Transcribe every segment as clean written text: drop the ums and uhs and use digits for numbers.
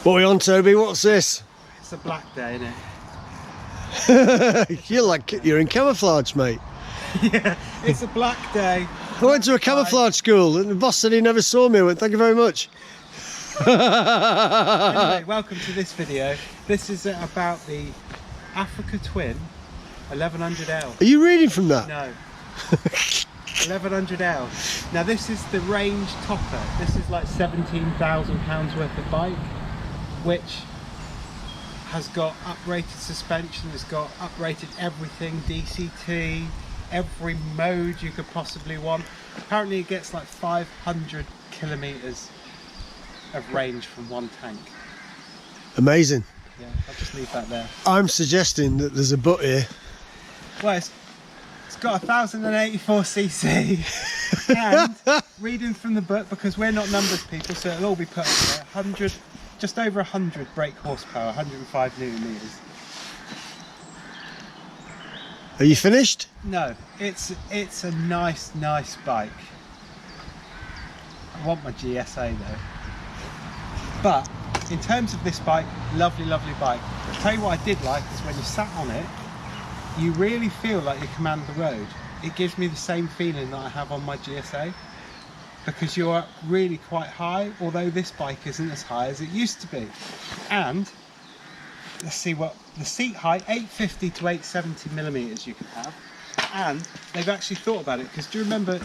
What are we on, Toby? What's this? It's a black day, isn't it? You're in camouflage, mate. Yeah, it's a black day. I went to a camouflage school and the boss said he never saw me. I went, thank you very much. Anyway, welcome to this video. This is about the Africa Twin 1100L. Are you reading from that? No. 1100L. Now this is the range topper. This is like £17,000 worth of bike, which has got uprated suspension, it's got uprated everything, DCT, every mode you could possibly want. Apparently it gets like 500 kilometers of range from one tank. Amazing. Yeah, I'll just leave that there. I'm suggesting that there's a butt here. Well, it's got 1084cc and reading from the book, because we're not numbers people, so it'll all be put up there, just over 100 brake horsepower, 105 newton meters. Are you finished? No, it's a nice bike. I want my GSA though. But in terms of this bike, lovely bike. I'll tell you what I did like is when you sat on it, you really feel like you command the road. It gives me the same feeling that I have on my GSA, because you're up really quite high, although this bike isn't as high as it used to be. And let's see what the seat height, 850 to 870 millimeters you can have. And they've actually thought about it, because do you remember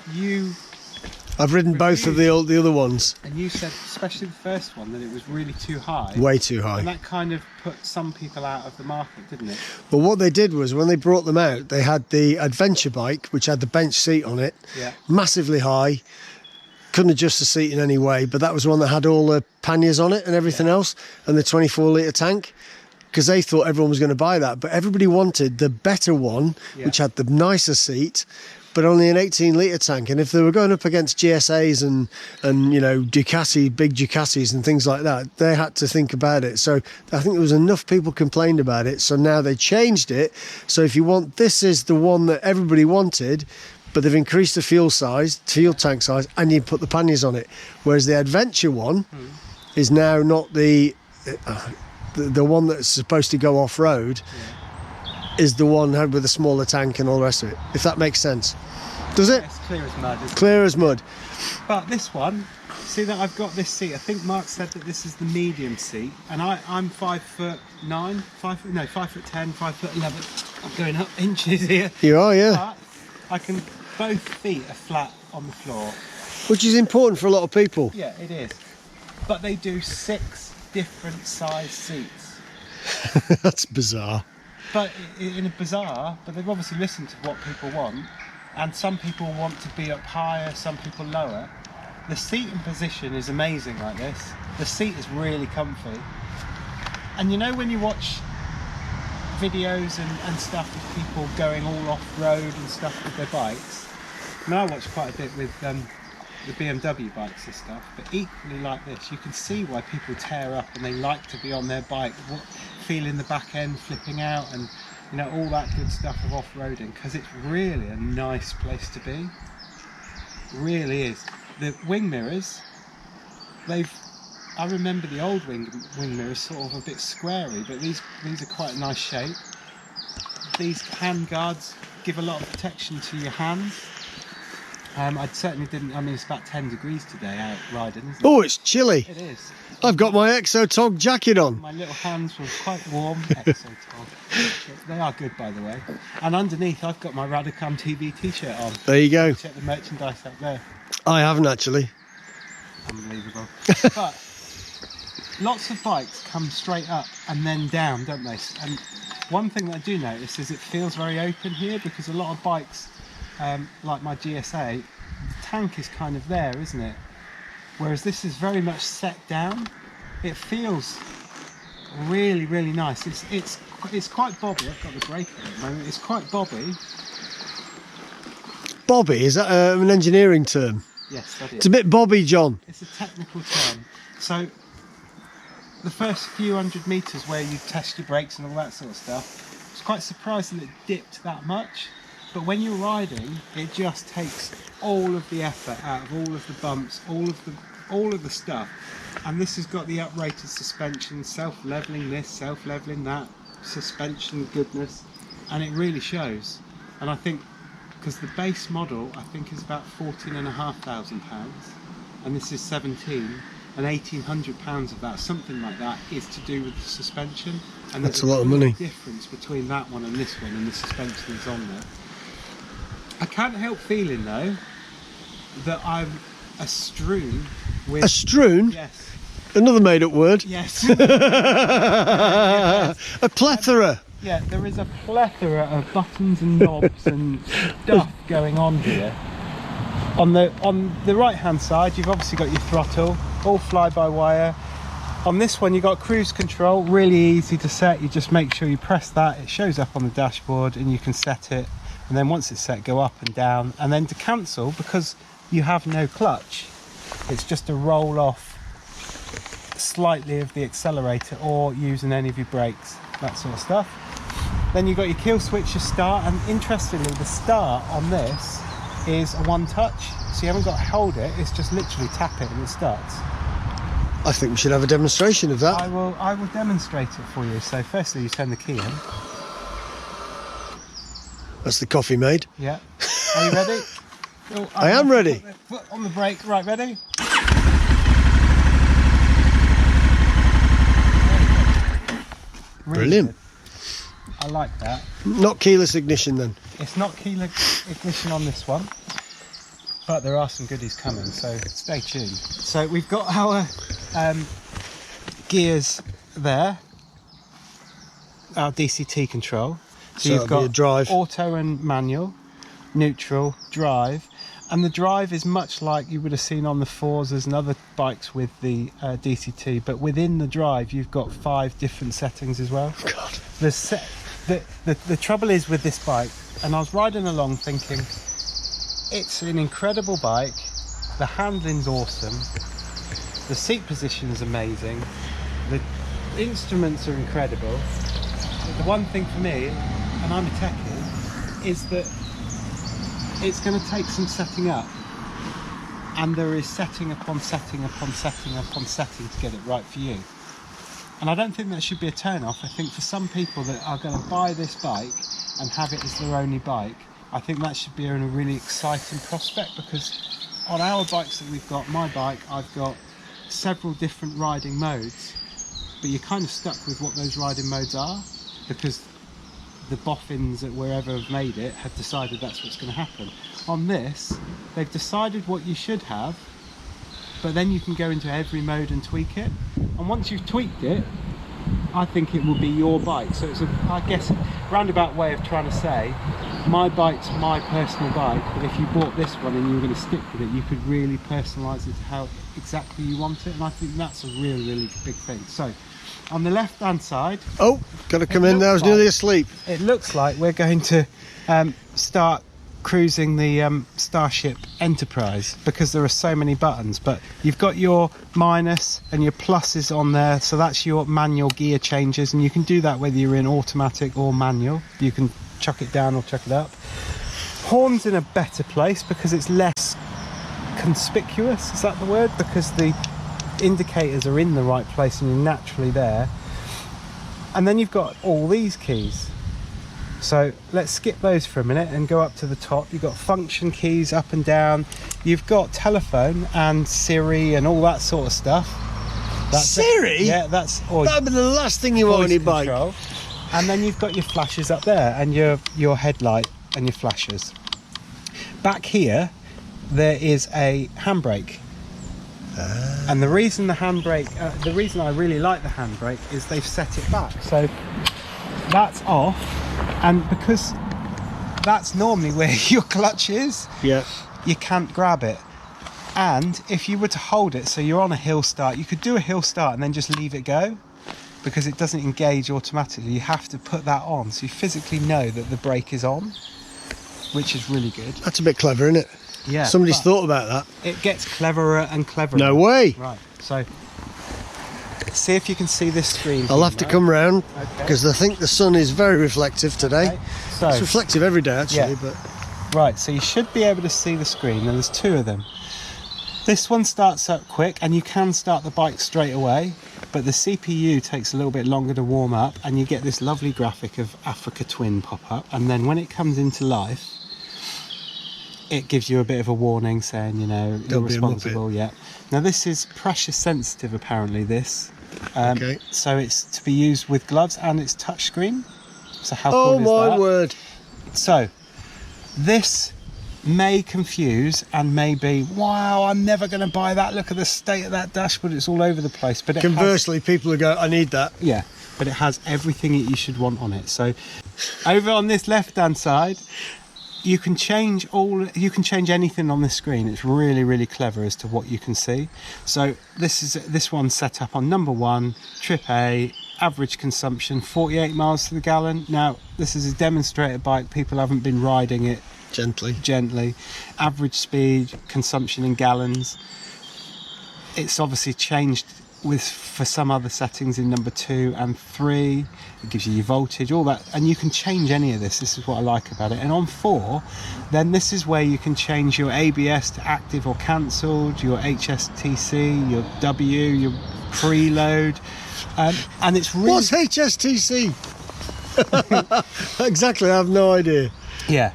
I've ridden both of the other ones. And you said, especially the first one, that it was really too high. Way too high. And that kind of put some people out of the market, didn't it? Well, what they did was, when they brought them out, they had the adventure bike, which had the bench seat on it, yeah, massively massively high, couldn't adjust the seat in any way, but that was one that had all the panniers on it and everything else, and the 24-litre tank, because they thought everyone was going to buy that. But everybody wanted the better one, which had the nicer seat, but only an 18-litre tank. And if they were going up against GSAs and you know, Ducati, big Ducatis and things like that, they had to think about it. So I think there was enough people complained about it, so now they changed it. So if you want, this is the one that everybody wanted, but they've increased the fuel tank size, and you put the panniers on it. Whereas the adventure one is now not the one that's supposed to go off-road, is the one with a smaller tank and all the rest of it, if that makes sense. Does it? It's clear as mud, isn't it? Clear as mud. But this one, see that I've got this seat, I think Mark said that this is the medium seat, and I'm 5'9", 5'10", 5'11", I'm going up inches here. You are, yeah. But I can, both feet are flat on the floor. Which is important for a lot of people. Yeah, it is. But they do 6 different size seats. That's bizarre. But in a bizarre, but they've obviously listened to what people want, and some people want to be up higher, some people lower. The seating position is amazing like this. The seat is really comfy. And you know, when you watch videos and stuff of people going all off-road and stuff with their bikes, I mean, I watch quite a bit with the BMW bikes and stuff, but equally like this, you can see why people tear up and they like to be on their bike, feeling the back end flipping out, and you know, all that good stuff of off-roading, because it's really a nice place to be. It really is. The wing mirrors, I remember the old wing mirrors sort of a bit squarey, but these are quite a nice shape. These hand guards give a lot of protection to your hands. I certainly didn't. I mean, it's about 10 degrees today out riding, isn't it? Oh, it's chilly. It is. I've got my Exotog jacket on. My little hands were quite warm. Exotog. They are good, by the way. And underneath, I've got my RiderCamTV t-shirt on. There you go. Check the merchandise out there. I haven't actually. Unbelievable. But lots of bikes come straight up and then down, don't they? And one thing that I do notice is it feels very open here, because a lot of bikes, like my GSA, the tank is kind of there, isn't it? Whereas this is very much set down. It feels really nice. It's quite bobby. I've got the brake on at the moment. It's quite bobby. Bobby, is that an engineering term? Yes, that is. It's a bit bobby, John. It's a technical term. So the first few hundred meters where you test your brakes and all that sort of stuff, I was quite surprised that it dipped that much. but when you're riding, it just takes all of the effort out of all of the bumps, all of the stuff. And this has got the uprated suspension, self-leveling this, self-leveling that, suspension goodness, and it really shows. And I think because the base model I think is about £14,500, and this is 17, and £1,800 of that, something like that, is to do with the suspension. And that's a lot of money. Difference between that one and this one, and the suspension is on there. I can't help feeling though that I'm a strewn with... A strewn? Yes. Another made-up word. Yes. A plethora. Yeah, there is a plethora of buttons and knobs and stuff going on here. On the right hand side, you've obviously got your throttle, all fly-by-wire. On this one, you've got cruise control, really easy to set. You just make sure you press that, it shows up on the dashboard, and you can set it. And then once it's set, go up and down. And then to cancel, because you have no clutch, it's just a roll off slightly of the accelerator or using any of your brakes, that sort of stuff. Then you've got your kill switch, your start, and interestingly the start on this is a one touch, so you haven't got to hold it, it's just literally tap it and it starts. I think we should have a demonstration of that. I will demonstrate it for you. So firstly you turn the key in. That's the coffee made. Yeah. Are you ready? Oh, I am ready. Foot on the brake, right, ready? Really Brilliant. good. I like that. Not keyless ignition then. It's not keyless ignition on this one, but there are some goodies coming, so stay tuned. So we've got our gears there, our DCT control. So you've it'll be got a drive. auto and manual, neutral, drive, and the drive is much like you would have seen on the Forzas and other bikes with the DCT, but within the drive you've got 5 different settings as well. God. The trouble is with this bike, and I was riding along thinking, it's an incredible bike, the handling's awesome, the seat position is amazing, the instruments are incredible. But the one thing for me, and I'm a techie, is that it's going to take some setting up, and there is setting upon setting upon setting upon setting to get it right for you. And I don't think that should be a turn off. I think for some people that are going to buy this bike and have it as their only bike, I think that should be a really exciting prospect, because on our bikes that we've got, my bike, I've got several different riding modes, but you're kind of stuck with what those riding modes are, because the boffins at wherever have made it have decided that's what's going to happen. On this, they've decided what you should have, but then you can go into every mode and tweak it. And once you've tweaked it, I think it will be your bike. So it's a, I guess, a roundabout way of trying to say, my bike's my personal bike, but if you bought this one and you were going to stick with it, you could really personalise it to how exactly you want it. And I think that's a really big thing. So on the left hand side, Oh, got to come in there, I was nearly asleep. it looks like we're going to start cruising the Starship Enterprise, because there are so many buttons, but you've got your minus and your pluses on there, so that's your manual gear changes, and you can do that whether you're in automatic or manual. You can chuck it down or chuck it up. Horns in a better place because it's less conspicuous, is that the word? Because the indicators are in the right place and you're naturally there. And then you've got all these keys. So let's skip those for a minute and go up to the top. You've got function keys up and down. You've got telephone and Siri and all that sort of stuff. That's Siri? Yeah, that's... That'd be the last thing you want on your bike. Control. And then you've got your flashes up there and your headlight and your flashes. Back here, there is a handbrake. And the reason the handbrake, the reason I really like the handbrake is they've set it back. So that's off, and because that's normally where your clutch is, Yeah. you can't grab it. And if you were to hold it, so you're on a hill start, you could do a hill start and then just leave it go, because it doesn't engage automatically. You have to put that on, so you physically know that the brake is on, which is really good. That's a bit clever, isn't it? Yeah. Somebody's thought about that. It gets cleverer and cleverer. No way. Right, so see if you can see this screen. I'll have to come round because I think the sun is very reflective today. Okay. So, it's reflective every day actually, yeah. but right, so you should be able to see the screen, and there's two of them. This one starts up quick, and you can start the bike straight away, but the CPU takes a little bit longer to warm up, and you get this lovely graphic of Africa Twin pop up, and then when it comes into life, it gives you a bit of a warning saying, you know, you're responsible. Yeah. Now this is pressure sensitive, apparently. This, okay. So it's to be used with gloves, and it's touchscreen. So how cool oh is my that? word! So this may confuse and may be, wow, I'm never going to buy that. Look at the state of that dashboard; it's all over the place. But conversely, people will go, I need that. Yeah, but it has everything that you should want on it. So over on this left-hand side, you can change anything on this screen. It's really, really clever as to what you can see. So this one's set up on number 1, trip A, average consumption 48 miles to the gallon. Now this is a demonstrator bike, people haven't been riding it gently. Average speed, consumption in gallons. It's obviously changed for some other settings in number 2 and 3. It gives you your voltage, all that, and you can change any of this. This is what I like about it. And on 4, then this is where you can change your ABS to active or cancelled, your HSTC, your W, your preload, and it's really... What's HSTC? Exactly, I have no idea. Yeah.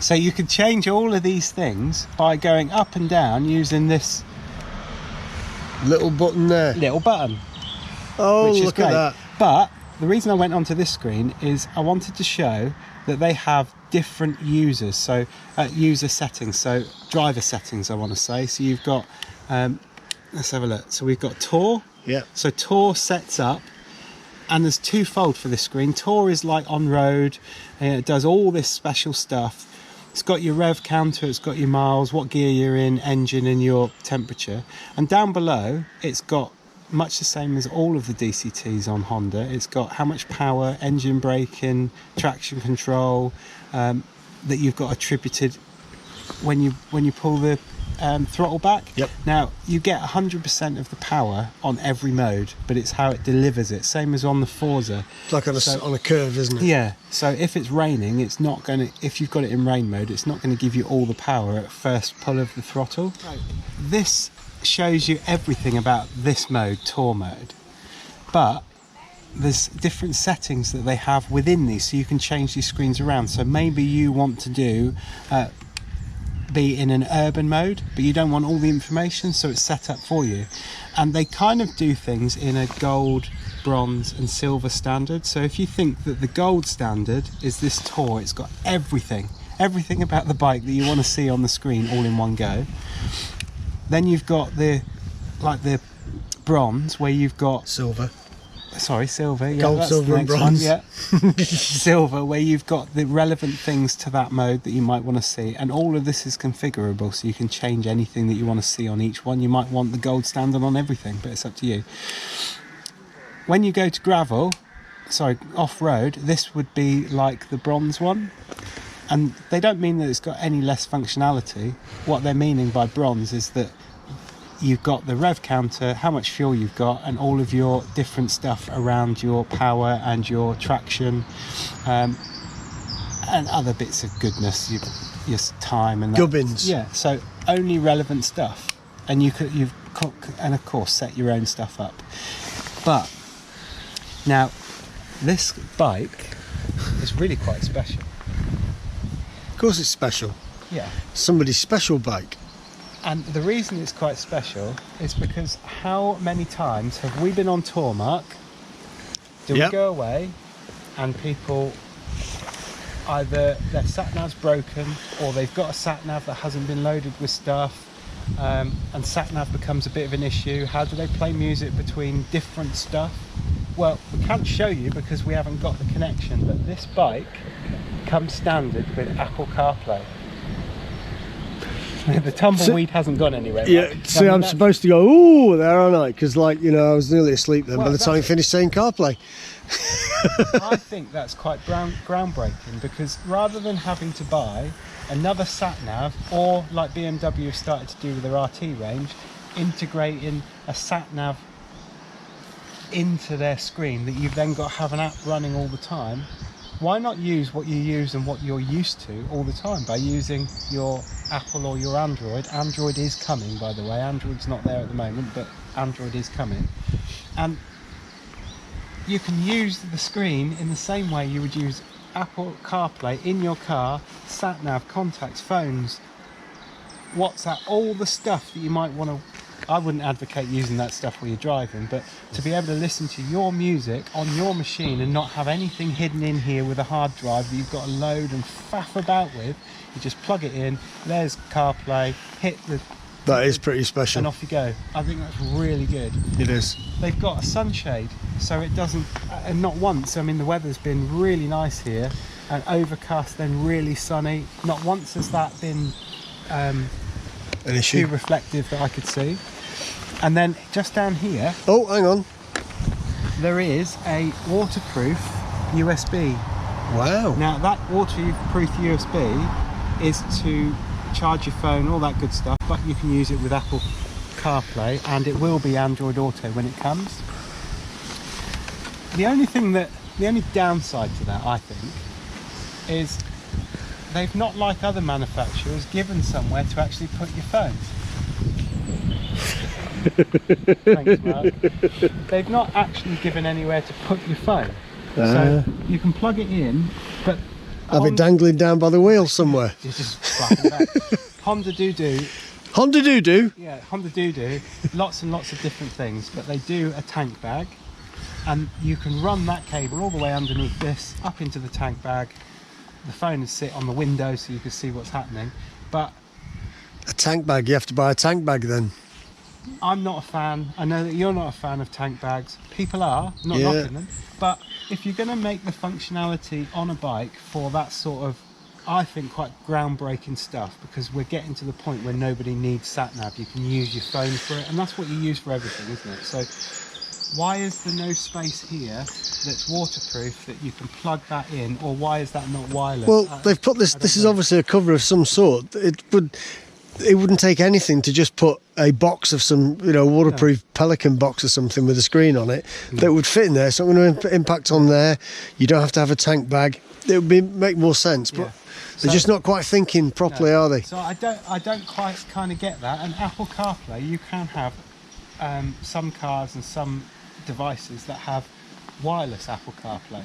So you can change all of these things by going up and down using this little button there. Little button. Oh, which is look great. at that. But the reason I went onto this screen is I wanted to show that they have different users, so user settings, so driver settings I want to say. So you've got, let's have a look. So we've got Tour. Yeah. So Tour sets up, and there's twofold for this screen. Tour is like on road, and it does all this special stuff. It's got your rev counter, it's got your miles, what gear you're in, engine, and your temperature. And down below, it's got much the same as all of the DCTs on Honda. It's got how much power, engine braking, traction control, that you've got attributed when you pull the throttle back. Yep. Now you get 100% of the power on every mode, but it's how it delivers it. Same as on the Forza. It's like on a curve, isn't it? Yeah. So if it's raining, it's not going to. If you've got it in rain mode, it's not going to give you all the power at first pull of the throttle. Right. This shows you everything about this mode, Tour mode, but there's different settings that they have within these, so you can change these screens around. So maybe you want to do be in an urban mode, but you don't want all the information, so it's set up for you. And they kind of do things in a gold, bronze and silver standard. So if you think that the gold standard is this Tour, it's got everything about the bike that you want to see on the screen all in one go. Then you've got the bronze, where you've got silver. Yeah, gold, that's silver the and next bronze. One, yeah. Silver, where you've got the relevant things to that mode that you might want to see, and all of this is configurable, so you can change anything that you want to see on each one. You might want the gold standard on everything, but it's up to you. When you go to off-road, this would be like the bronze one. And they don't mean that it's got any less functionality. What they're meaning by bronze is that you've got the rev counter, how much fuel you've got, and all of your different stuff around your power and your traction, and other bits of goodness, your time and that. Gubbins. Yeah, so only relevant stuff, and you've of course set your own stuff up. But now this bike is really quite special. Of course it's special. Yeah. Somebody's special bike. And the reason it's quite special is because how many times have we been on tour, Mark? We go away and people, either their sat-nav's broken or they've got a sat-nav that hasn't been loaded with stuff, and sat-nav becomes a bit of an issue. How do they play music between different stuff? Well, we can't show you because we haven't got the connection, but this bike comes standard with Apple CarPlay. The tumbleweed hasn't gone anywhere. Yeah, right? see, I'm supposed to go, ooh, there, aren't I? Because, I was nearly asleep then by the time I finished saying CarPlay. I think that's quite groundbreaking, because rather than having to buy another sat-nav, or like BMW have started to do with their RT range, integrating a sat-nav into their screen that you've then got to have an app running all the time. Why not use what you use and what you're used to all the time by using your Apple or your Android? Android is coming, by the way. Android's not there at the moment, but Android is coming. And you can use the screen in the same way you would use Apple CarPlay in your car, sat-nav, contacts, phones, WhatsApp, all the stuff that you might want to... I wouldn't advocate using that stuff while you're driving, but to be able to listen to your music on your machine and not have anything hidden in here with a hard drive that you've got to load and faff about with, you just plug it in, there's CarPlay, hit the... That is pretty special. And off you go. I think that's really good. It is. They've got a sunshade, so it doesn't... And not once. I mean, the weather's been really nice here, and overcast, then really sunny. Not once has that been An issue. too reflective that I could see. And then just down here, Oh, hang on. there is a waterproof USB. Wow. Now, that waterproof USB is to charge your phone, all that good stuff, but you can use it with Apple CarPlay, and it will be Android Auto when it comes. The only downside to that, I think, is they've not, like other manufacturers, given somewhere to actually put your phone. Thanks, Mark. They've not actually given anywhere to put your phone. So you can plug it in, but Have it dangling down by the wheel somewhere. you just flapping back. Honda do. Honda Doo-Doo. Yeah, Honda do lots and lots of different things, but they do a tank bag, and you can run that cable all the way underneath this up into the tank bag. The phone is sit on the window so you can see what's happening, but A tank bag. You have to buy a tank bag then. I'm not a fan. I know that you're not a fan of tank bags. People are, not Yeah. knocking them, but if you're going to make the functionality on a bike for that sort of, I think, quite groundbreaking stuff, because we're getting to the point where nobody needs sat-nav. You can use your phone for it, and that's what you use for everything, isn't it? So why is there no space here that's waterproof that you can plug that in, or why is that not wireless? Well, they've put this. I don't This is know. obviously a cover of some sort. It wouldn't take anything to just put a box of some, waterproof Pelican box or something with a screen on it that would fit in there. It's not going to impact on there. You don't have to have a tank bag. It would make more sense, but Yeah. they're just not quite thinking properly, are they? So I don't quite kind of get that. And Apple CarPlay, you can have some cars and some devices that have wireless Apple CarPlay.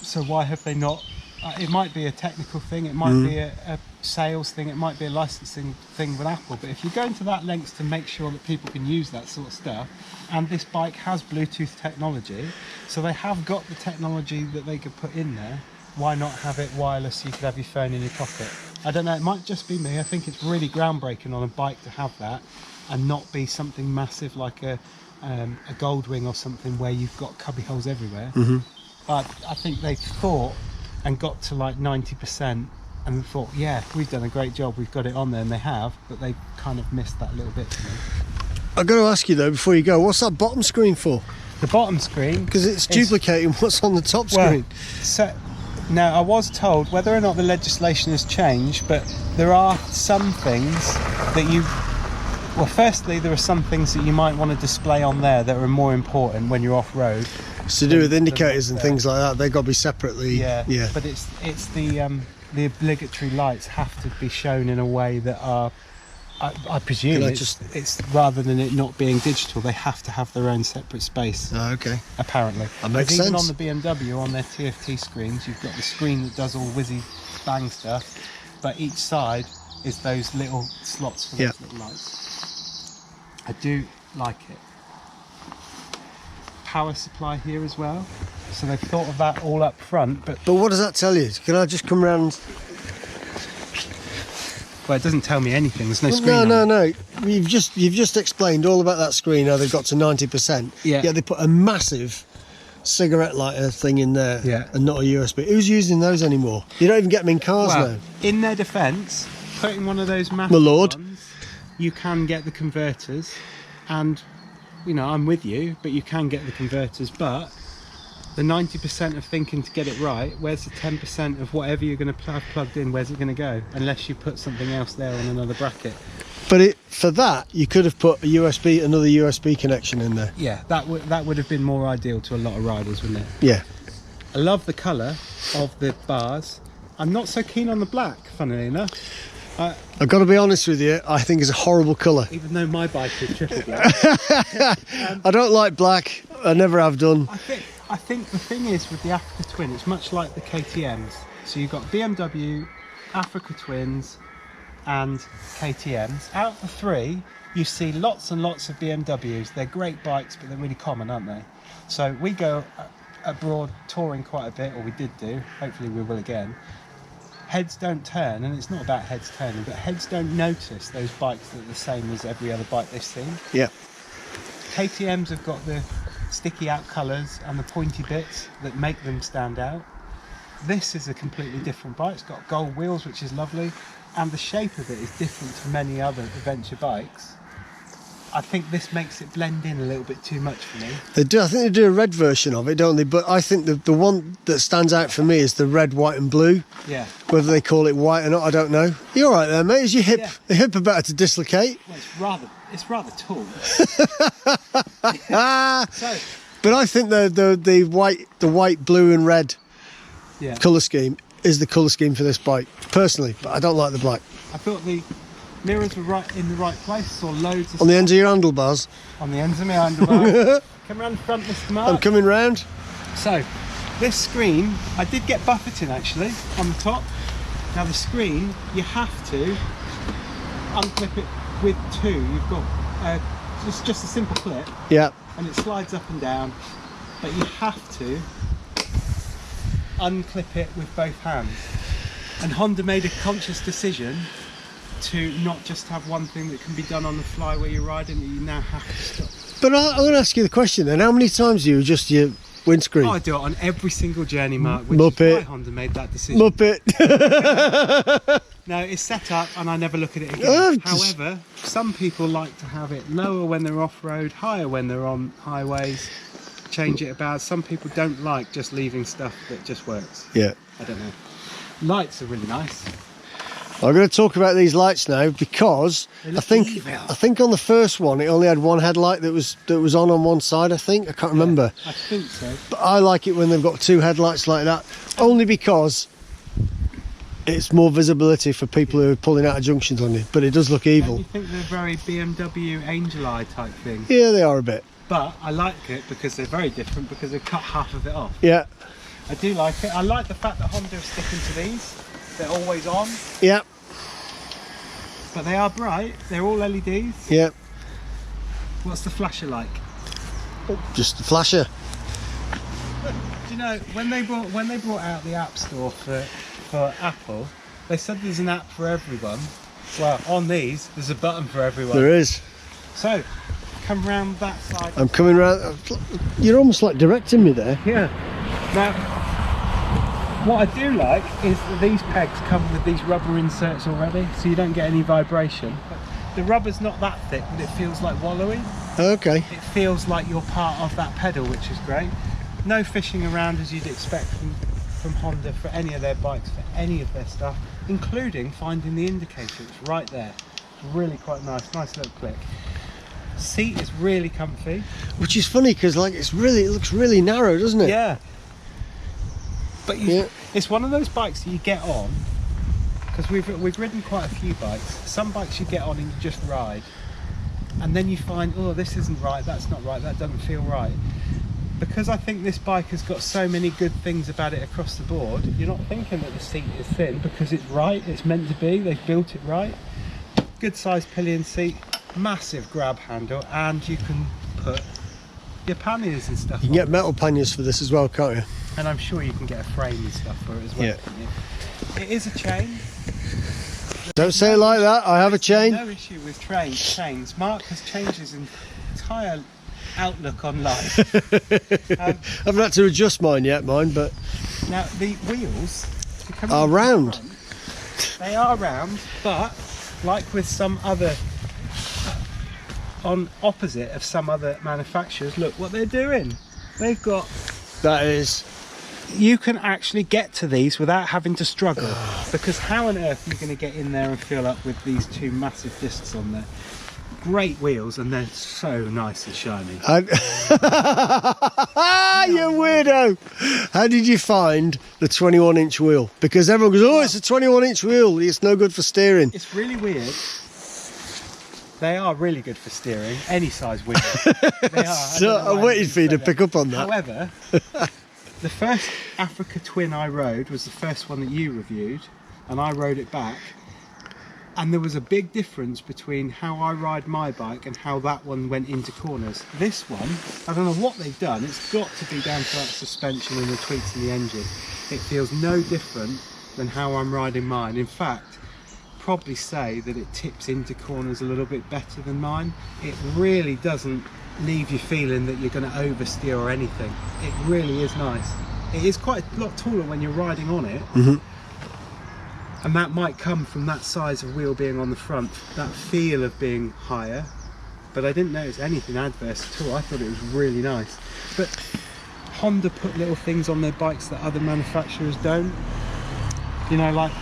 So why have they not? It might be a technical thing, it might be a sales thing, it might be a licensing thing with Apple, but if you're going to that lengths to make sure that people can use that sort of stuff, and this bike has Bluetooth technology, so they have got the technology that they could put in there, why not have it wireless so you could have your phone in your pocket? I don't know, it might just be me. I think it's really groundbreaking on a bike to have that and not be something massive like a Goldwing or something where you've got cubby holes everywhere. But I think they've thought and got to like 90% and thought, yeah, we've done a great job, we've got it on there, and they have, but they kind of missed that little bit to me. I've got to ask you though, before you go, what's that bottom screen for? The bottom screen, Because it's duplicating what's on the top screen. So now I was told, whether or not the legislation has changed, but there are some things that firstly, there are some things that you might want to display on there that are more important when you're off-road. It's to do with indicators and things like that. They've got to be separately. Yeah. But it's the obligatory lights have to be shown in a way that are, I presume, it's rather than it not being digital, they have to have their own separate space. Oh, okay. Apparently. That makes Even sense. on the BMW, on their TFT screens, you've got the screen that does all whizzy bang stuff, but each side is those little slots for those little lights. I do like it. Power supply here as well, so they've thought of that all up front. But what does that tell you? Can I just come round? Well, it doesn't tell me anything. There's no screen on it. No. You've just explained all about that screen. How they've got to 90%. Yeah. They put a massive cigarette lighter thing in there. Yeah. And not a USB. Who's using those anymore? You don't even get them in cars now. In their defence, putting one of those massive My lord. ones, you can get the converters, and I'm with you, but you can get the converters, but the 90% of thinking to get it right, where's the 10% of whatever you're going to have plugged in, where's it going to go? Unless you put something else there on another bracket. But for that, you could have put another USB connection in there. Yeah, that would have been more ideal to a lot of riders, wouldn't it? Yeah. I love the colour of the bars. I'm not so keen on the black, funnily enough. I've got to be honest with you, I think it's a horrible colour. Even though my bike is triple black. I don't like black. I never have done. I think the thing is with the Africa Twin, it's much like the KTMs. So you've got BMW, Africa Twins, and KTMs. Out of the three, you see lots and lots of BMWs. They're great bikes, but they're really common, aren't they? So we go abroad touring quite a bit, or we did do. Hopefully we will again. Heads don't turn, and it's not about heads turning, but heads don't notice those bikes that are the same as every other bike they've seen. Yeah. KTMs have got the sticky out colours and the pointy bits that make them stand out. This is a completely different bike. It's got gold wheels, which is lovely, and the shape of it is different to many other adventure bikes. I think this makes it blend in a little bit too much for me. They do. I think they do a red version of it, don't they? But I think the one that stands out for me is the red, white and blue. Yeah. Whether they call it white or not, I don't know. You're all right there, mate. Is your hip? Yeah. The hip about to dislocate. Well, it's rather tall. So, but I think the white, blue and red colour scheme is the colour scheme for this bike, personally. But I don't like the black. I thought the mirrors were right in the right place. Saw loads of on the ends of your handlebars. On the ends of my handlebars. Come around the front, Mr. Mark. I'm coming round. So, this screen, I did get buffeting actually on the top. Now the screen, you have to unclip it with two. You've got it's just a simple clip. Yeah. And it slides up and down, but you have to unclip it with both hands. And Honda made a conscious decision to not just have one thing that can be done on the fly where you're riding, that you now have to stop. But I'm going to ask you the question then. How many times do you adjust your windscreen? Oh, I do it on every single journey, Mark, which Muppet. is why Honda made that decision. Muppet. No, it's set up and I never look at it again. However, some people like to have it lower when they're off-road, higher when they're on highways, change it about. Some people don't like just leaving stuff that just works. Yeah. I don't know. Lights are really nice. I'm going to talk about these lights now because I think on the first one it only had one headlight that was on one side. I can't remember. I think so. But I like it when they've got two headlights like that, only because it's more visibility for people who are pulling out of junctions on you. But it does look evil. Don't you think they're very BMW Angel Eye type thing? Yeah, they are a bit. But I like it because they're very different, because they've cut half of it off. Yeah. I do like it. I like the fact that Honda are sticking to these. They're always on. Yeah. But they are bright. They're all LEDs. Yeah. What's the flasher like? Just the flasher. Do you know when they brought out the App Store for Apple, they said there's an app for everyone. Well, on these, there's a button for everyone. There is. So, come round that side. I'm coming round. You're almost like directing me there. Yeah. Now, what I do like is that these pegs come with these rubber inserts already, so you don't get any vibration. But the rubber's not that thick, but it feels like wallowy. Okay. It feels like you're part of that pedal, which is great. No fishing around as you'd expect from Honda for any of their bikes, for any of their stuff, including finding the indicator. It's right there. Really quite nice little click. Seat is really comfy. Which is funny because it looks really narrow, doesn't it? Yeah. But it's one of those bikes that you get on, because we've ridden quite a few bikes. Some bikes you get on and you just ride, and then you find, oh, this isn't right, that's not right, that doesn't feel right. Because I think this bike has got so many good things about it across the board, you're not thinking that the seat is thin, because it's right, it's meant to be, they've built it right. Good sized pillion seat, massive grab handle, and you can put your panniers and stuff You can get metal panniers for this as well, can't you? And I'm sure you can get a frame and stuff for it as well. Yeah. It is a chain. Don't say it like that. I have a chain. No issue with chains. Mark has changed his entire outlook on life. I haven't had to adjust mine yet, but now the wheels are round. They are round, but like with some other, on opposite of some other manufacturers, look what they're doing. They've got That is. You can actually get to these without having to struggle, because how on earth are you going to get in there and fill up with these two massive discs on there? Great wheels, and they're so nice and shiny. You weirdo! How did you find the 21-inch wheel? Because everyone goes, oh, it's a 21-inch wheel, it's no good for steering. It's really weird. They are really good for steering, any size wheel. They are. So I waited for you to pick up on that. However, the first Africa Twin I rode was the first one that you reviewed, and I rode it back. And there was a big difference between how I ride my bike and how that one went into corners. This one, I don't know what they've done, it's got to be down to that suspension and the tweaks in the engine. It feels no different than how I'm riding mine. In fact, probably say that it tips into corners a little bit better than mine. It really doesn't leave you feeling that you're going to oversteer or anything. It really is nice. It is quite a lot taller when you're riding on it. And that might come from that size of wheel being on the front, that feel of being higher, but I didn't notice anything adverse at all. I thought it was really nice. But Honda put little things on their bikes that other manufacturers don't. You know, like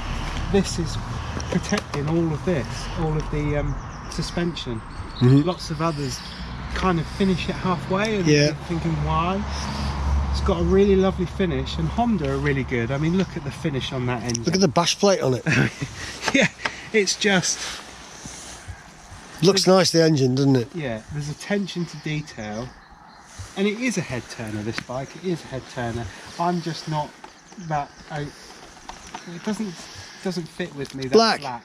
this is protecting all of this, all of the suspension. Lots of others kind of finish it halfway and you're thinking why. It's got a really lovely finish, and Honda are really good. I mean, look at the finish on that engine. Look at the bash plate on it. Yeah, it's just... Looks nice, the engine, doesn't it? Yeah, there's attention to detail. And it is a head turner, this bike. It is a head turner. I'm just not that... it doesn't fit with me, that black.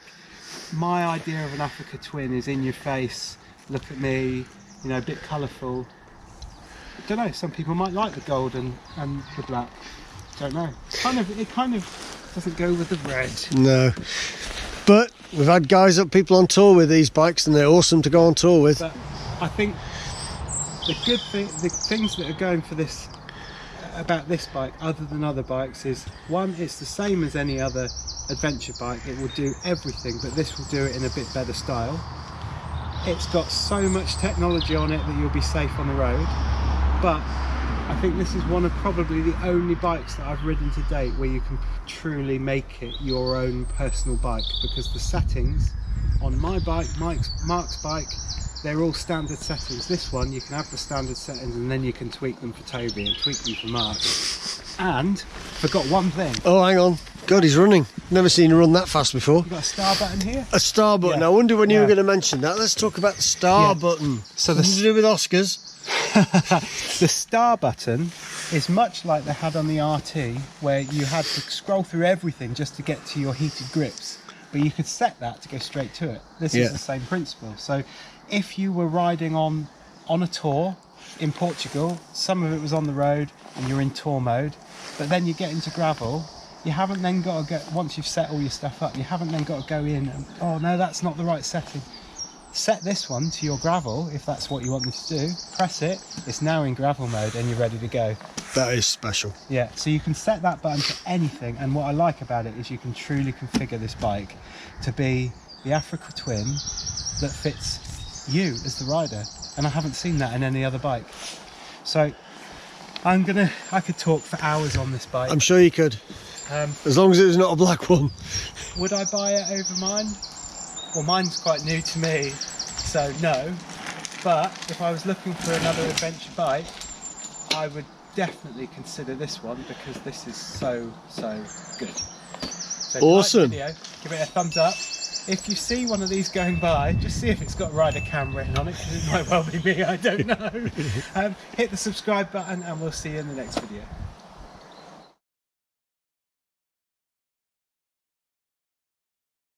My idea of an Africa Twin is in your face, look at me, you know, a bit colourful. I don't know, some people might like the gold and the black. Don't know. It kind of doesn't go with the red. No. But we've had people on tour with these bikes, and they're awesome to go on tour with. But I think the things that are going for this about this bike, other than other bikes, is one, it's the same as any other adventure bike. It will do everything, but this will do it in a bit better style. It's got so much technology on it that you'll be safe on the road. But I think this is one of probably the only bikes that I've ridden to date where you can truly make it your own personal bike, because the settings on my bike, Mark's bike, they're all standard settings. This one, you can have the standard settings and then you can tweak them for Toby and tweak them for Mark. And forgot one thing. Oh, hang on. God, he's running. Never seen him run that fast before. You've got a star button here? A star button. Yeah. I wonder when you were going to mention that. Let's talk about the star button. So this to do with Oscars. The star button is much like they had on the RT, where you had to scroll through everything just to get to your heated grips, but you could set that to go straight to it. This is the same principle. So if you were riding on a tour in Portugal, some of it was on the road and you're in tour mode, but then you get into gravel, you haven't then got to go, once you've set all your stuff up, you haven't then got to go in and, oh no, that's not the right setting. Set this one to your gravel, if that's what you want me to do, press it, it's now in gravel mode and you're ready to go. That is special. Yeah, so you can set that button to anything, and what I like about it is you can truly configure this bike to be the Africa Twin that fits you as the rider, and I haven't seen that in any other bike. So I could talk for hours on this bike. I'm sure you could, as long as it was not a black one. Would I buy it over mine? Well, mine's quite new to me, so no. But if I was looking for another adventure bike, I would definitely consider this one, because this is so good. So if awesome. you like the video, give it a thumbs up. If you see one of these going by, just see if it's got RiderCam written on it, because it might well be me, I don't know. Hit the subscribe button and we'll see you in the next video.